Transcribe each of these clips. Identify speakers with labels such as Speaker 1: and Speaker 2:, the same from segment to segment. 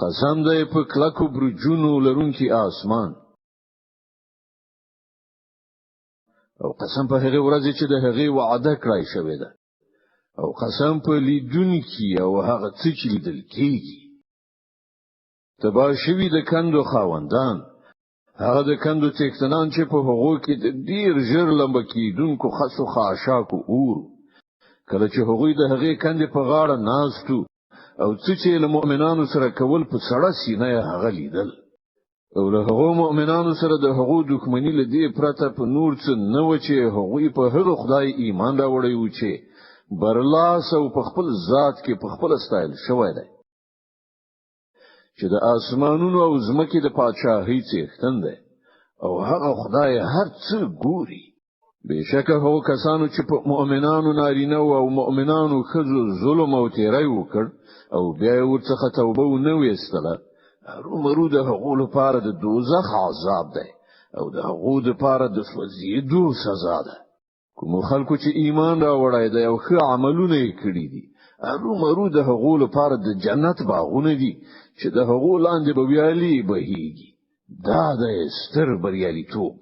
Speaker 1: قسم دی په کلکو برجونو لرونکي اسمان، او قسم په هغه ورځ چې د هغه وعده کړای شوی ده، او قسم په لیدونکي او هغه څه چې لیدل کیږي. تبا شوی د کندو خاوندان، هغه د کندو تکتنان چې په هغو کې د ډیر ژر لمبه کیدونکو خاصو خاشاکو اور، کله چې هغوی د هغه کندې په غاړه ناستو او څه چې له مؤمنانو سره کول په سړه سینه هغه لیدل، او له هغو مؤمنانو سره د هغو دښمنی له دې پرته په نور څه نه و چې هغوی په هغه خدای ایمان راوړی و چې برلاس او په خپل ذات کې په خپل استایل شوی دی، چې د اسمانونو او زمکې د پادشاهۍ څښتن دی، او هغه خدای هر څه ګوري. بشکه هغو کسانو چې په مؤمنانو نارینه او مؤمنانو ښځو ظلم او تیری وکړ او بیا یې ورڅخه توبه ونه ویستله، هرومرو د هغو لپاره د دوزخ عذاب دی او د هغو لپاره د سوځېدو سزا ده. کوم خلکو چې ایمان راوړی دی او ښه عملونه یې کړي دي، هرومرو د هغو لپاره د جنت باغونه دي چې د هغو لاندې به ویالې بهیږي. دا د ستر بریالیتوب.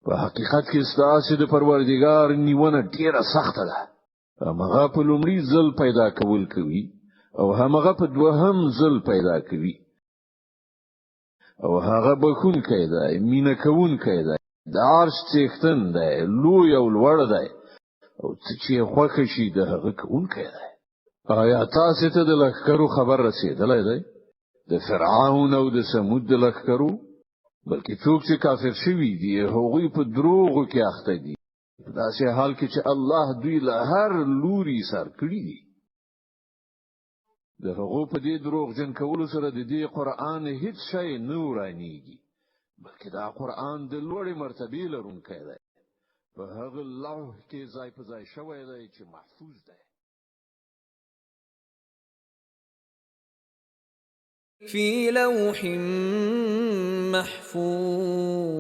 Speaker 1: په حقیقت کې ستاسو د پروردګار نیونه ډیره سخته ده. هغه په لومړي ځل پیدا کول کوي او هغه په دوهم ځل پیدا کوي، او هغه بخونکی دی، مینه کوونکی دی، د عرش څښتن دی، لوی او لوړ دی، او څه چې خوښ شي د هغه کوونکی دی. آیا تاسو ته د لښکرو خبر رسیدلی دی؟ د فرعون او د ثمود د لښکرو؟ بلکې څوک چې کافر شوي دي هغوی په دروغو کې اخته دي، په داسې حال کې چې الله دوی له هر لوري سر کړي دي. د هغو په دې دروغجن کولو سره د دې قرآن هیڅ شی نه ورانیږي، بلکې دا قرآن د لوړې مرتبې لرونکی دی، په هغه لوح کې ځای په ځای شوی دی چې محفوظ دی.
Speaker 2: في لوح محفوظ.